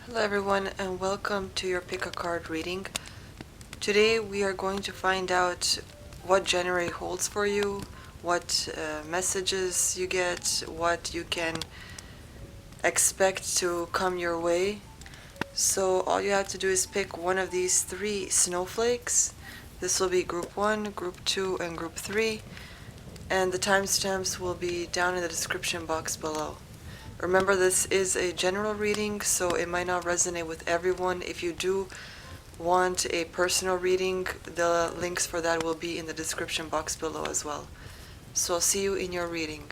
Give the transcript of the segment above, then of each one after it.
Hello everyone and welcome to your pick a card reading. Today we are going to find out what January holds for you, what messages you get, what you can expect to come your way. So all you have to do is pick one of these three snowflakes. This will be group 1, group 2, and group 3, and the timestamps will be down in the description box below. Remember, this is a general reading, so it might not resonate with everyone. If you do want a personal reading, the links for that will be in the description box below as well. So I'll see you in your reading.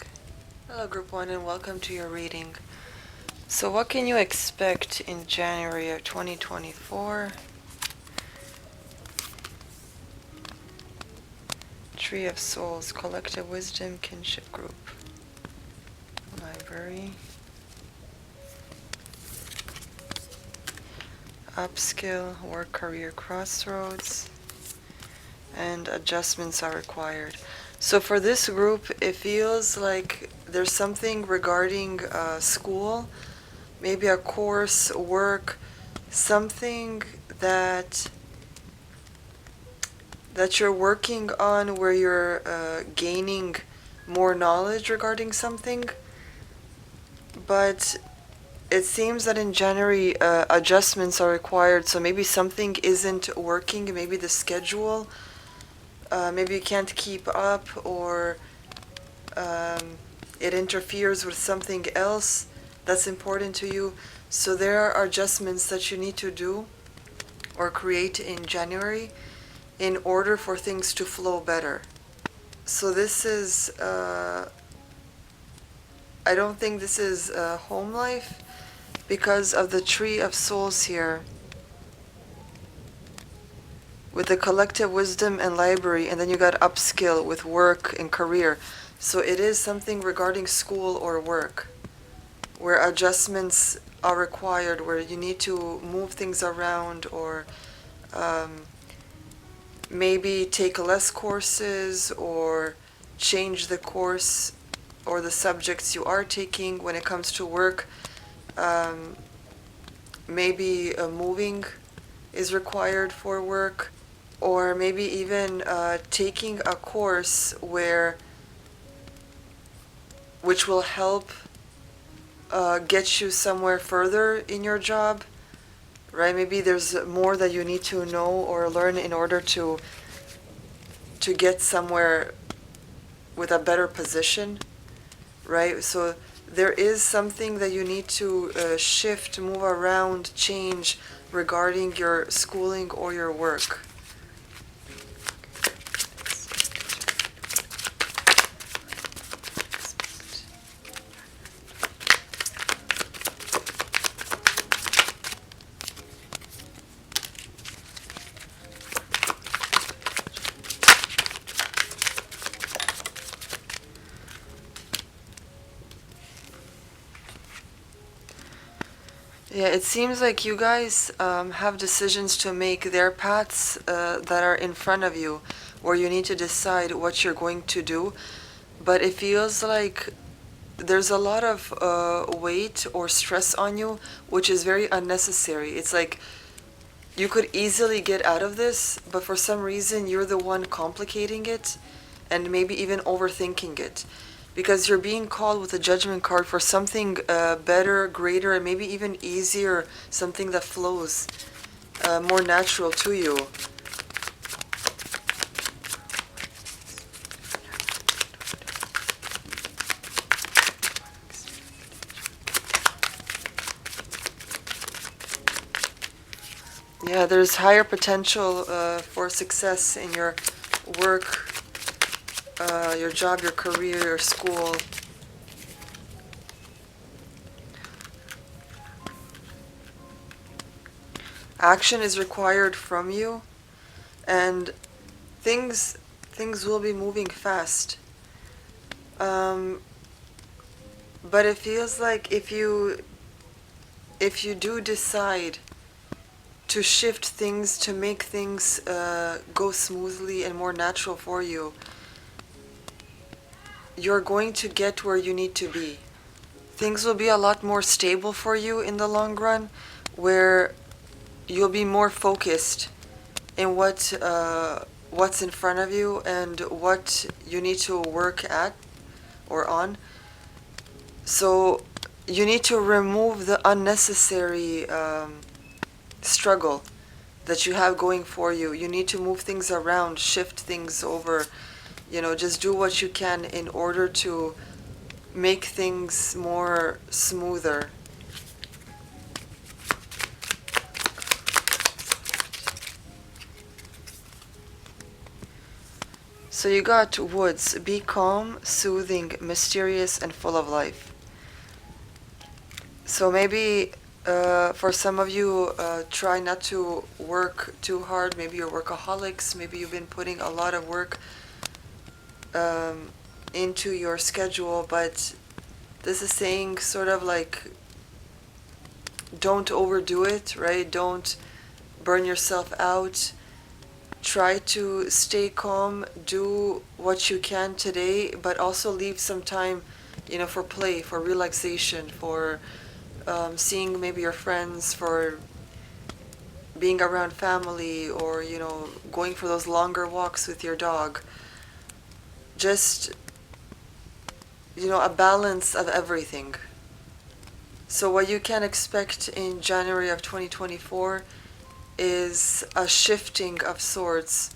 Hello group 1 and welcome to your reading. So what can you expect in January of 2024? Tree of Souls, Collective Wisdom, Kinship Group, Library, Upskill, Work Career Crossroads, and adjustments are required. So for this group, it feels like there's something regarding school, maybe a course, work, something that you're working on where you're gaining more knowledge regarding something. But it seems that in January adjustments are required, so maybe something isn't working, maybe the schedule, maybe you can't keep up, or it interferes with something else that's important to you. So there are adjustments that you need to do or create in January in order for things to flow better. So this is, I don't think this is home life because of the Tree of Souls here with the Collective Wisdom and Library, and then you got Upskill with work and career. So it is something regarding school or work where adjustments are required, where you need to move things around, or maybe take less courses or change the course or the subjects you are taking. When it comes to work, maybe moving is required for work, or maybe even taking a course which will help get you somewhere further in your job, right? Maybe there's more that you need to know or learn in order to get somewhere with a better position, right? So there is something that you need to shift, move around, change regarding your schooling or your work. Yeah, it seems like you guys have decisions to make. There are paths that are in front of you where you need to decide what you're going to do, but it feels like there's a lot of weight or stress on you, which is very unnecessary. It's like you could easily get out of this, but for some reason you're the one complicating it and maybe even overthinking it. Because you're being called with a judgment card for something better, greater, and maybe even easier, something that flows more natural to you. Yeah, there's higher potential for success in your work, your job, your career, your school. Action is required from you, and things will be moving fast. But it feels like if you do decide to shift things, to make things go smoothly and more natural for you, you're going to get where you need to be. Things will be a lot more stable for you in the long run, where you'll be more focused in what's in front of you and what you need to work at or on. So you need to remove the unnecessary struggle that you have going for you. You need to move things around, shift things over, just do what you can in order to make things more smoother. So you got woods, be calm, soothing, mysterious, and full of life. So maybe for some of you, try not to work too hard. Maybe you're workaholics. Maybe you've been putting a lot of work into your schedule, but this is saying sort of like, don't overdo it, right? Don't burn yourself out. Try to stay calm, do what you can today, but also leave some time, for play, for relaxation, for seeing maybe your friends, for being around family, or, going for those longer walks with your dog. Just, a balance of everything. So what you can expect in January of 2024 is a shifting of sorts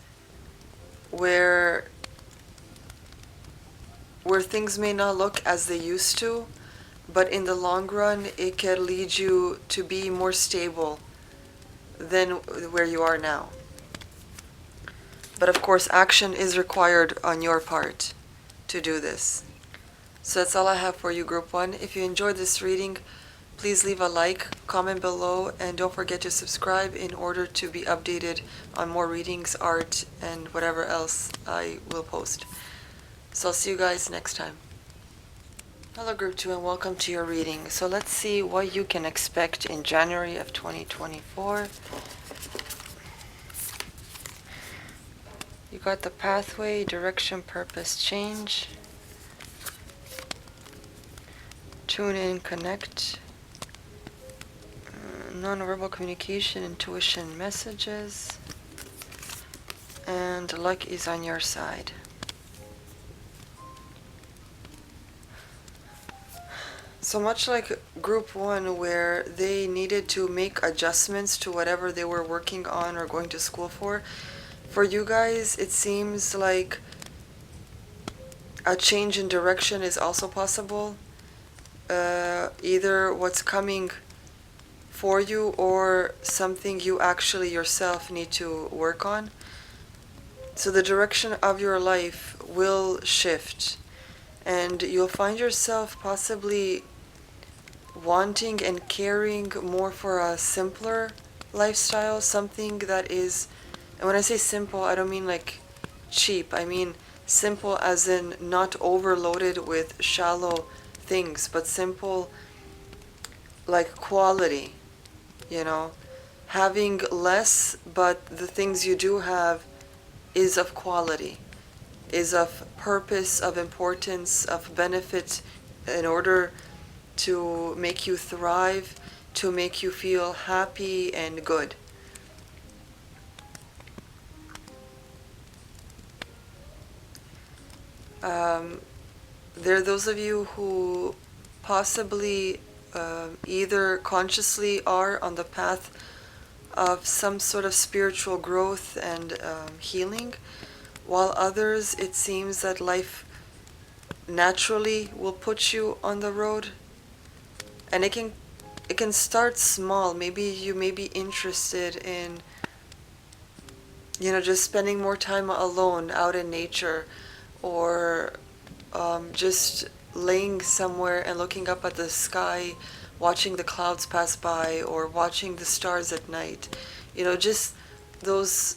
where things may not look as they used to, but in the long run it can lead you to be more stable than where you are now. But of course, action is required on your part to do this. So that's all I have for you, Group 1. If you enjoyed this reading, please leave a like, comment below, and don't forget to subscribe in order to be updated on more readings, art, and whatever else I will post. So I'll see you guys next time. Hello Group 2 and welcome to your reading. So let's see what you can expect in January of 2024. You got the pathway, direction, purpose, change. Tune in, connect. Non-verbal communication, intuition, messages. And luck is on your side. So much like Group 1, where they needed to make adjustments to whatever they were working on or going to school for you guys, it seems like a change in direction is also possible. Either what's coming for you or something you actually yourself need to work on. So the direction of your life will shift, and you'll find yourself possibly wanting and caring more for a simpler lifestyle, something that is, and when I say simple, I don't mean like cheap. I mean simple as in not overloaded with shallow things, but simple like quality, having less, but the things you do have is of quality, is of purpose, of importance, of benefit, in order to make you thrive, to make you feel happy and good. There are those of you who possibly either consciously are on the path of some sort of spiritual growth and healing, while others, it seems that life naturally will put you on the road. And it can start small. Maybe you may be interested in, just spending more time alone out in nature, or just laying somewhere and looking up at the sky, watching the clouds pass by, or watching the stars at night. Just those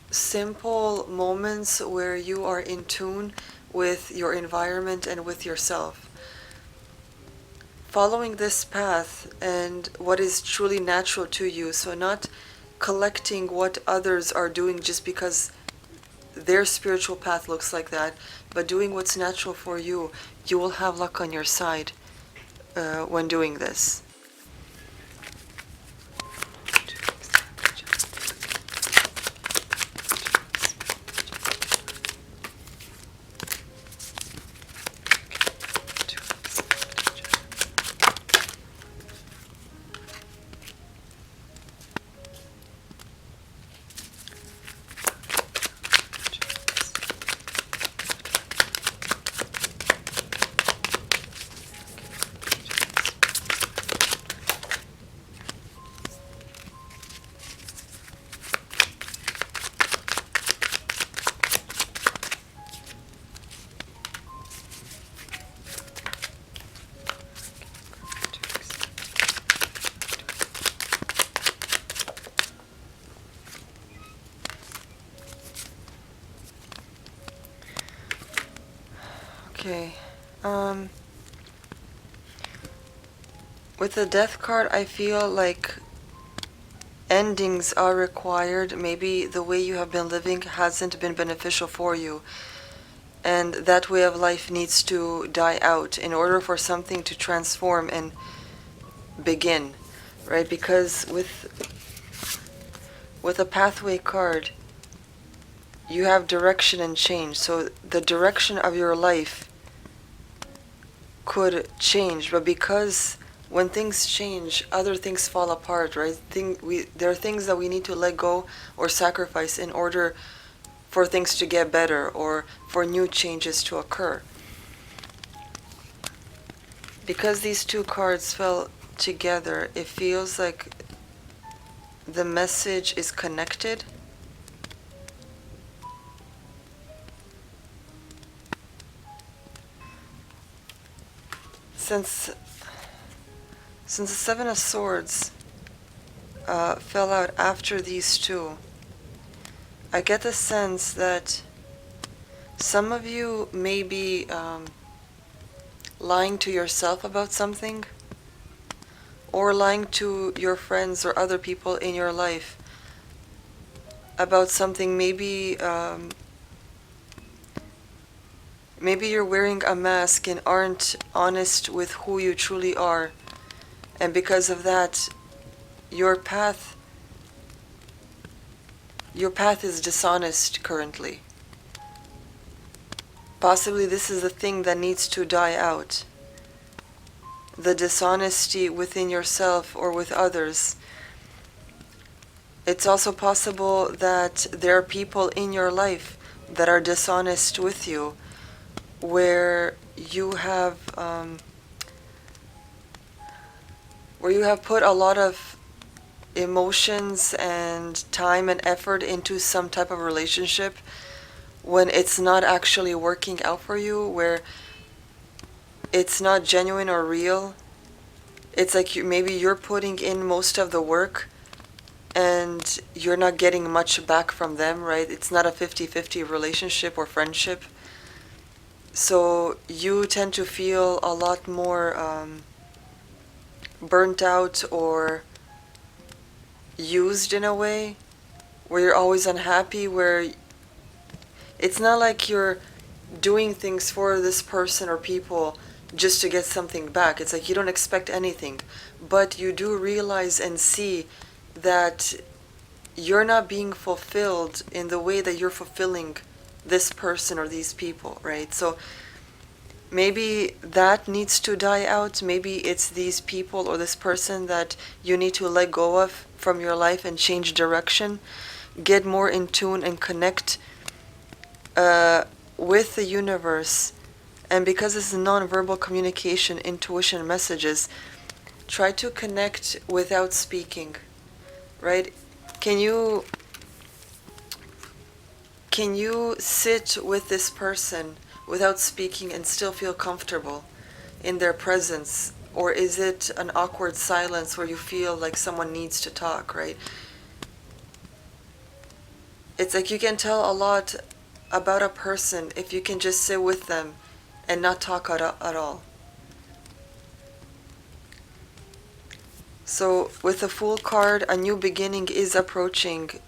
simple moments where you are in tune with your environment and with yourself. Following this path and what is truly natural to you, so not collecting what others are doing just because their spiritual path looks like that, but doing what's natural for you, you will have luck on your side when doing this. Okay. With the death card, I feel like endings are required. Maybe the way you have been living hasn't been beneficial for you, and that way of life needs to die out in order for something to transform and begin, right? Because with a pathway card, you have direction and change. So the direction of your life could change, but because when things change, other things fall apart, right? There are things that we need to let go or sacrifice in order for things to get better or for new changes to occur. Because these two cards fell together, it feels like the message is connected. Since the Seven of Swords fell out after these two, I get the sense that some of you may be lying to yourself about something, or lying to your friends or other people in your life about something. Maybe you're wearing a mask and aren't honest with who you truly are, and because of that, your path is dishonest currently. Possibly this is the thing that needs to die out. The dishonesty within yourself or with others. It's also possible that there are people in your life that are dishonest with you, where you have put a lot of emotions and time and effort into some type of relationship when it's not actually working out for you, where it's not genuine or real. It's like maybe you're putting in most of the work and you're not getting much back from them, right? It's not a 50-50 relationship or friendship. So you tend to feel a lot more burnt out or used in a way, where you're always unhappy, where it's not like you're doing things for this person or people just to get something back. It's like you don't expect anything, but you do realize and see that you're not being fulfilled in the way that you're fulfilling this person or these people, right? So maybe that needs to die out. Maybe it's these people or this person that you need to let go of from your life and change direction, get more in tune and connect with the universe. And because this is nonverbal communication, intuition, messages, try to connect without speaking, right? Can you sit with this person without speaking and still feel comfortable in their presence? Or is it an awkward silence where you feel like someone needs to talk, right? It's like you can tell a lot about a person if you can just sit with them and not talk at all. So with the Fool card, a new beginning is approaching,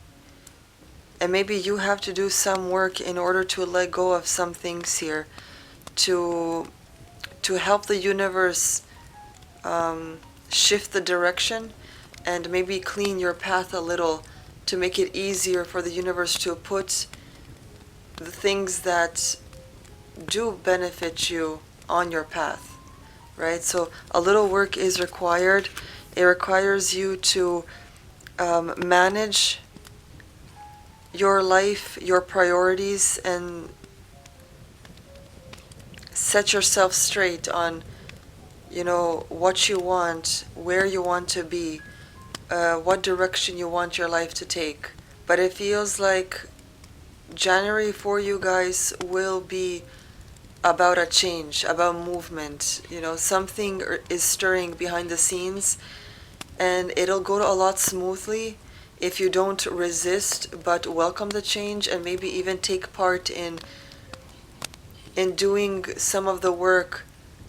and maybe you have to do some work in order to let go of some things here, to help the universe shift the direction and maybe clean your path a little, to make it easier for the universe to put the things that do benefit you on your path, right? So a little work is required. It requires you to manage your life, your priorities, and set yourself straight on, what you want, where you want to be, what direction you want your life to take. But it feels like January for you guys will be about a change, about movement. Something is stirring behind the scenes, and it'll go a lot smoothly if you don't resist but welcome the change, and maybe even take part in in doing some of the work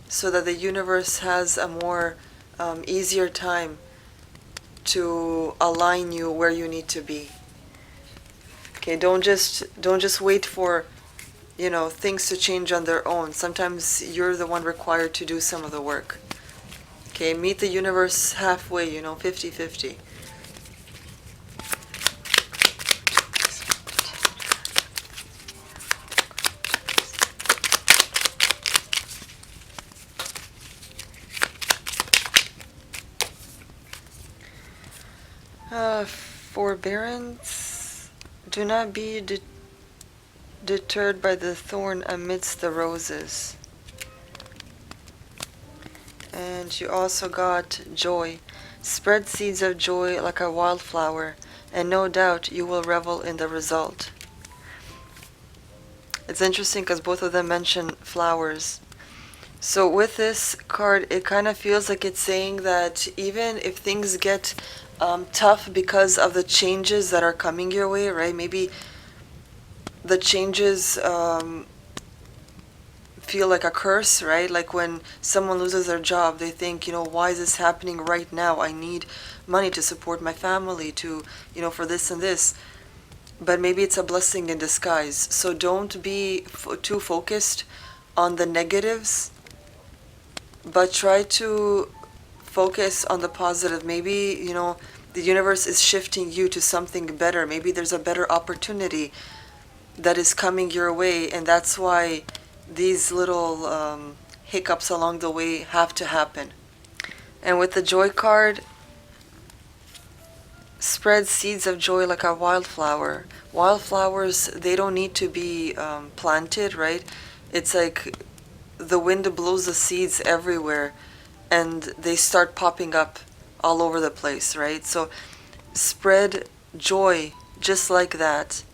so that the universe has a more easier time to align you where you need to be. Okay, don't just wait for things to change on their own. Sometimes you're the one required to do some of the work. Okay, meet the universe halfway, 50-50. Forbearance. Do not be deterred by the thorn amidst the roses. And you also got joy. Spread seeds of joy like a wildflower, and no doubt you will revel in the result. It's interesting because both of them mention flowers. So with this card, it kind of feels like it's saying that even if things get tough because of the changes that are coming your way, right? Maybe the changes feel like a curse, right? Like when someone loses their job, they think, why is this happening right now? I need money to support my family, to, for this and this. But maybe it's a blessing in disguise. So don't be too focused on the negatives, but try to focus on the positive. Maybe, the universe is shifting you to something better. Maybe there's a better opportunity that is coming your way, and that's why these little hiccups along the way have to happen. And with the joy card, spread seeds of joy like a wildflower. Wildflowers, they don't need to be planted, right? It's like the wind blows the seeds everywhere and they start popping up all over the place, right? So spread joy just like that,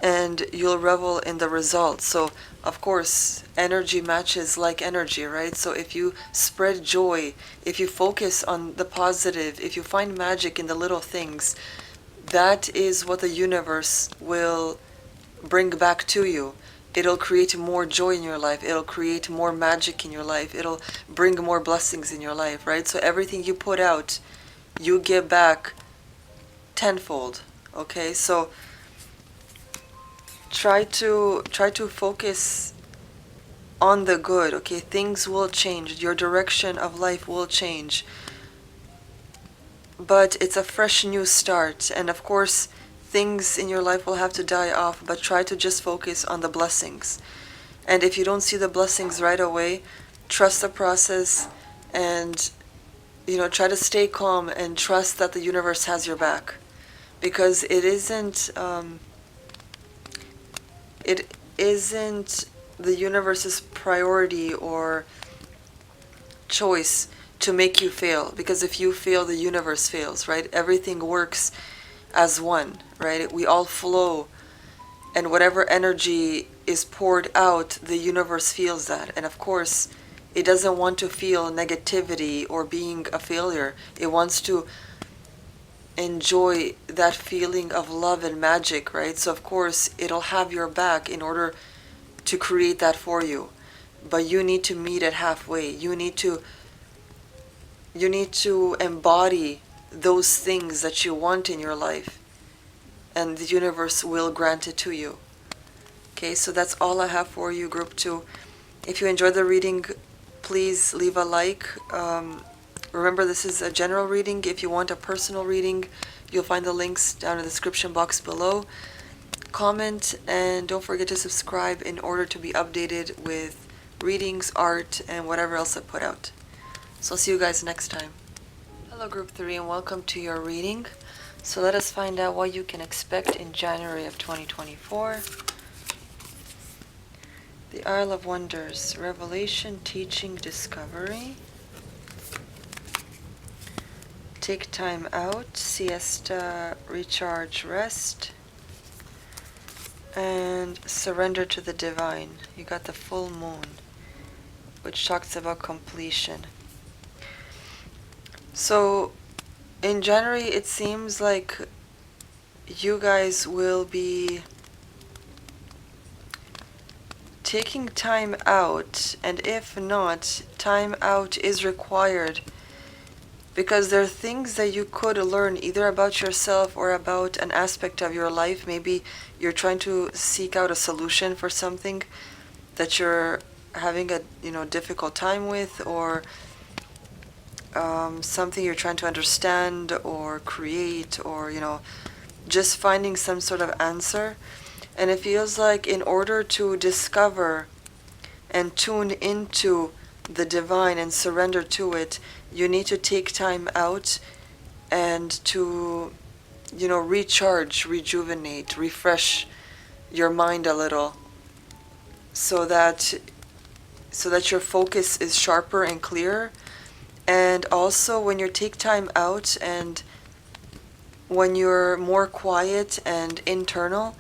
and you'll revel in the results. So of course energy matches like energy, right? So if you spread joy, if you focus on the positive, if you find magic in the little things, that is what the universe will bring back to you. It'll create more joy in your life. It'll create more magic in your life. It'll bring more blessings in your life, right? So everything you put out, you get back tenfold. Okay, so try to focus on the good. Okay, things will change. Your direction of life will change. But it's a fresh new start, and of course things in your life will have to die off, but try to just focus on the blessings. And if you don't see the blessings right away, trust the process, and try to stay calm and trust that the universe has your back, because it isn't the universe's priority or choice to make you fail, because if you fail, the universe fails, right? Everything works as one, right? We all flow, and whatever energy is poured out, the universe feels that. And of course, it doesn't want to feel negativity or being a failure. It wants to enjoy that feeling of love and magic, right? So of course, it'll have your back in order to create that for you. But you need to meet it halfway. You need to embody those things that you want in your life, and the universe will grant it to you. Okay, so that's all I have for you, Group 2. If you enjoyed the reading, please leave a like. Remember, this is a general reading. If you want a personal reading, you'll find the links down in the description box below. Comment, and don't forget to subscribe in order to be updated with readings, art, and whatever else I put out. So I'll see you guys next time. Hello Group 3, and welcome to your reading. So let us find out what you can expect in January of 2024. The Isle of Wonders, Revelation, Teaching, Discovery. Take time out, siesta, recharge, rest. And surrender to the divine. You got the full moon, which talks about completion. So in January, it seems like you guys will be taking time out, and if not, time out is required because there are things that you could learn either about yourself or about an aspect of your life. Maybe you're trying to seek out a solution for something that you're having a difficult time with, or something you're trying to understand or create, or just finding some sort of answer. And it feels like in order to discover and tune into the divine and surrender to it, you need to take time out and to recharge, rejuvenate, refresh your mind a little, so that your focus is sharper and clearer. And also when you take time out and when you're more quiet and internal,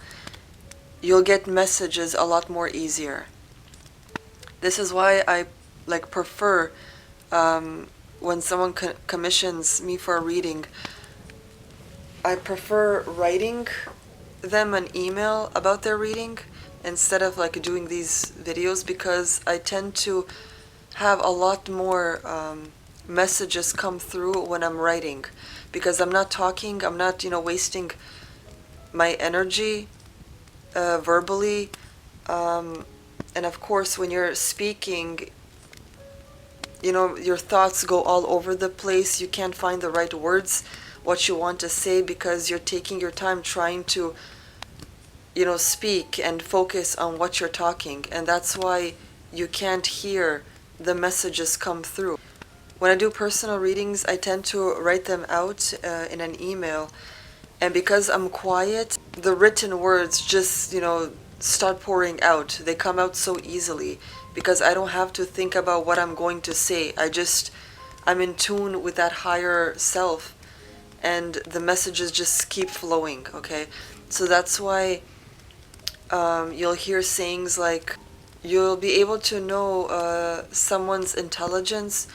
you'll get messages a lot more easier. This is why I prefer when someone commissions me for a reading, I prefer writing them an email about their reading instead of doing these videos, because I tend to have a lot more messages come through when I'm writing, because I'm not talking, I'm not wasting my energy verbally. And of course when you're speaking, your thoughts go all over the place. You can't find the right words, what you want to say, because you're taking your time trying to speak and focus on what you're talking, and that's why you can't hear the messages come through. When I do personal readings, I tend to write them out in an email, and because I'm quiet, the written words just start pouring out. They come out so easily because I don't have to think about what I'm going to say. I'm in tune with that higher self, and the messages just keep flowing. Okay, so that's why you'll hear sayings like, you'll be able to know someone's intelligence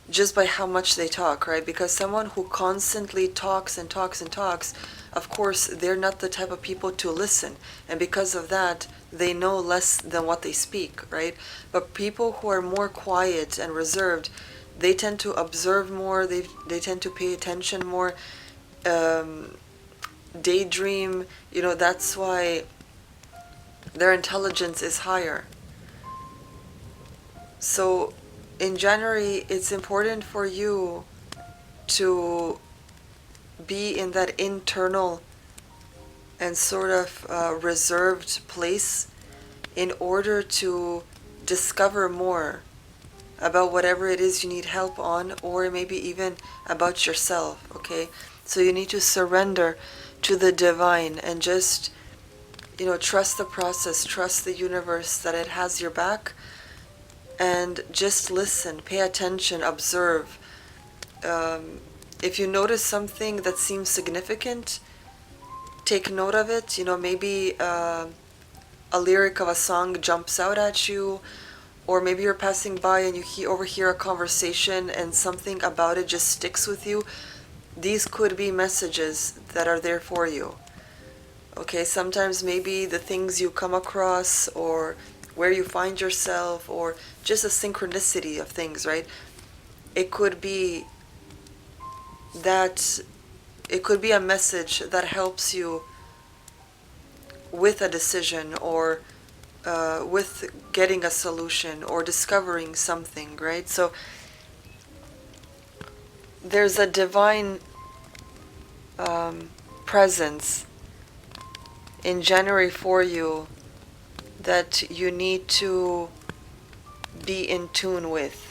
just by how much they talk, right? Because someone who constantly talks and talks and talks, of course, they're not the type of people to listen. And because of that, they know less than what they speak, right? But people who are more quiet and reserved, they tend to observe more, they tend to pay attention more, daydream, that's why their intelligence is higher. So in January, it's important for you to be in that internal and sort of reserved place in order to discover more about whatever it is you need help on, or maybe even about yourself, okay? So you need to surrender to the divine and just, trust the process, trust the universe that it has your back, and just listen, pay attention, observe. If you notice something that seems significant, take note of it. Maybe a lyric of a song jumps out at you, or maybe you're passing by and you overhear a conversation and something about it just sticks with you. These could be messages that are there for you. Okay, sometimes maybe the things you come across, or where you find yourself, or just a synchronicity of things, right? It could be a message that helps you with a decision, or with getting a solution, or discovering something, right? So there's a divine presence in January for you that you need to be in tune with.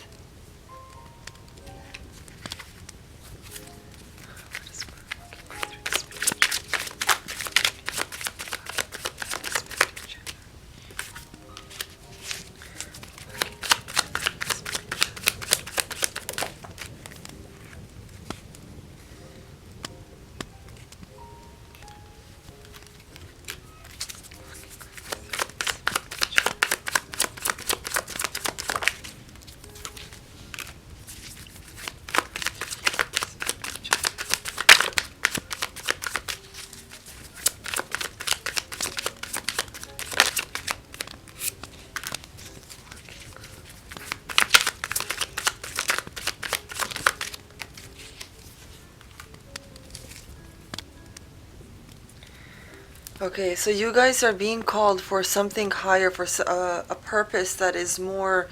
Okay, so you guys are being called for something higher, for a purpose that is more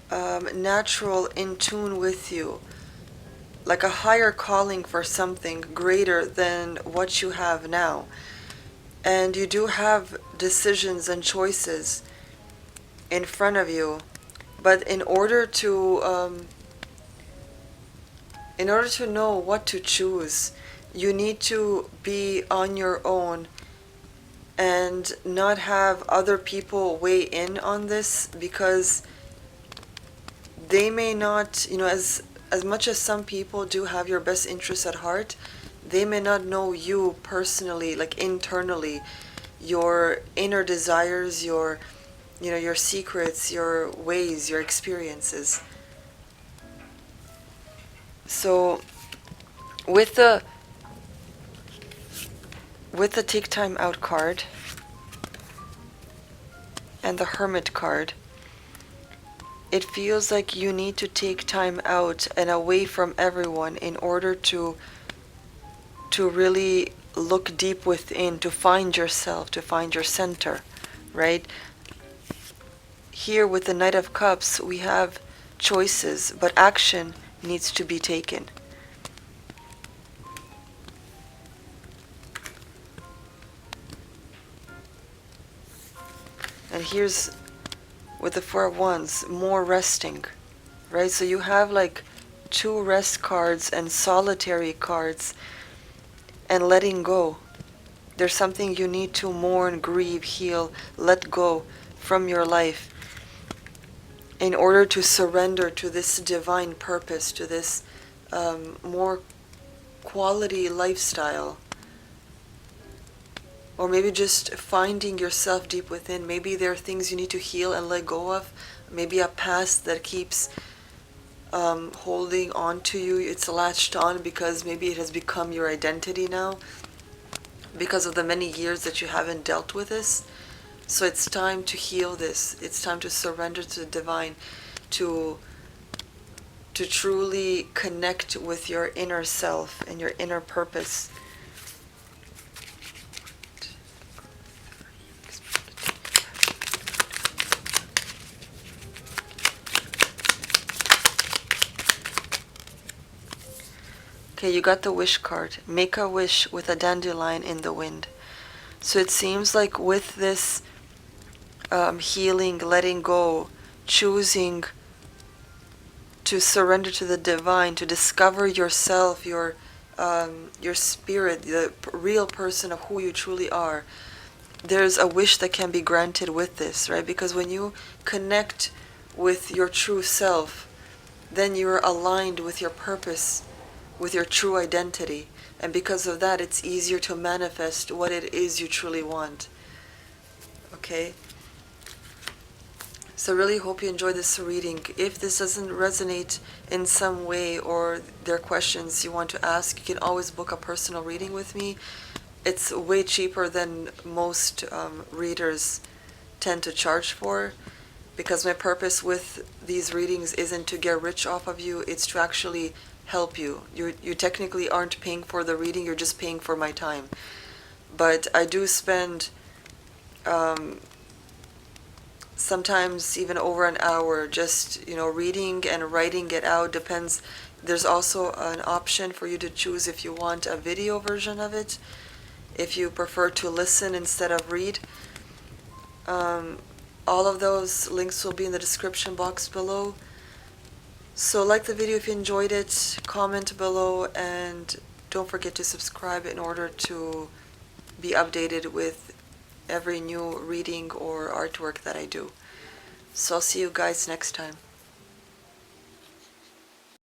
natural, in tune with you, like a higher calling for something greater than what you have now. And you do have decisions and choices in front of you, but in order to know what to choose, you need to be on your own and not have other people weigh in on this, because they may not, as much as some people do have your best interests at heart, they may not know you personally, like internally, your inner desires, your secrets, your ways, your experiences. So with the take time out card and the hermit card, it feels like you need to take time out and away from everyone in order to really look deep within, to find yourself, to find your center, right? Here with the Knight of Cups, we have choices, but action needs to be taken. And here's with the Four of Wands, more resting, right? So you have like two rest cards and solitary cards, and letting go. There's something you need to mourn, grieve, heal, let go from your life in order to surrender to this divine purpose, to this more quality lifestyle. Or maybe just finding yourself deep within. Maybe there are things you need to heal and let go of. Maybe a past that keeps holding on to you. It's latched on because maybe it has become your identity now, because of the many years that you haven't dealt with this. So it's time to heal this. It's time to surrender to the divine, to truly connect with your inner self and your inner purpose. Okay, you got the wish card. Make a wish with a dandelion in the wind. So it seems like with this healing, letting go, choosing to surrender to the divine, to discover yourself, your spirit, the real person of who you truly are, there's a wish that can be granted with this, right? Because when you connect with your true self, then you're aligned with your purpose, with your true identity. And because of that, it's easier to manifest what it is you truly want. Okay? So really hope you enjoyed this reading. If this doesn't resonate in some way, or there are questions you want to ask, you can always book a personal reading with me. It's way cheaper than most readers tend to charge for, because my purpose with these readings isn't to get rich off of you, it's to actually help you. You technically aren't paying for the reading, you're just paying for my time. But I do spend sometimes even over an hour just reading and writing it out. Depends. There's also an option for you to choose if you want a video version of it, if you prefer to listen instead of read. All of those links will be in the description box below. So like the video if you enjoyed it, comment below, and don't forget to subscribe in order to be updated with every new reading or artwork that I do. So I'll see you guys next time.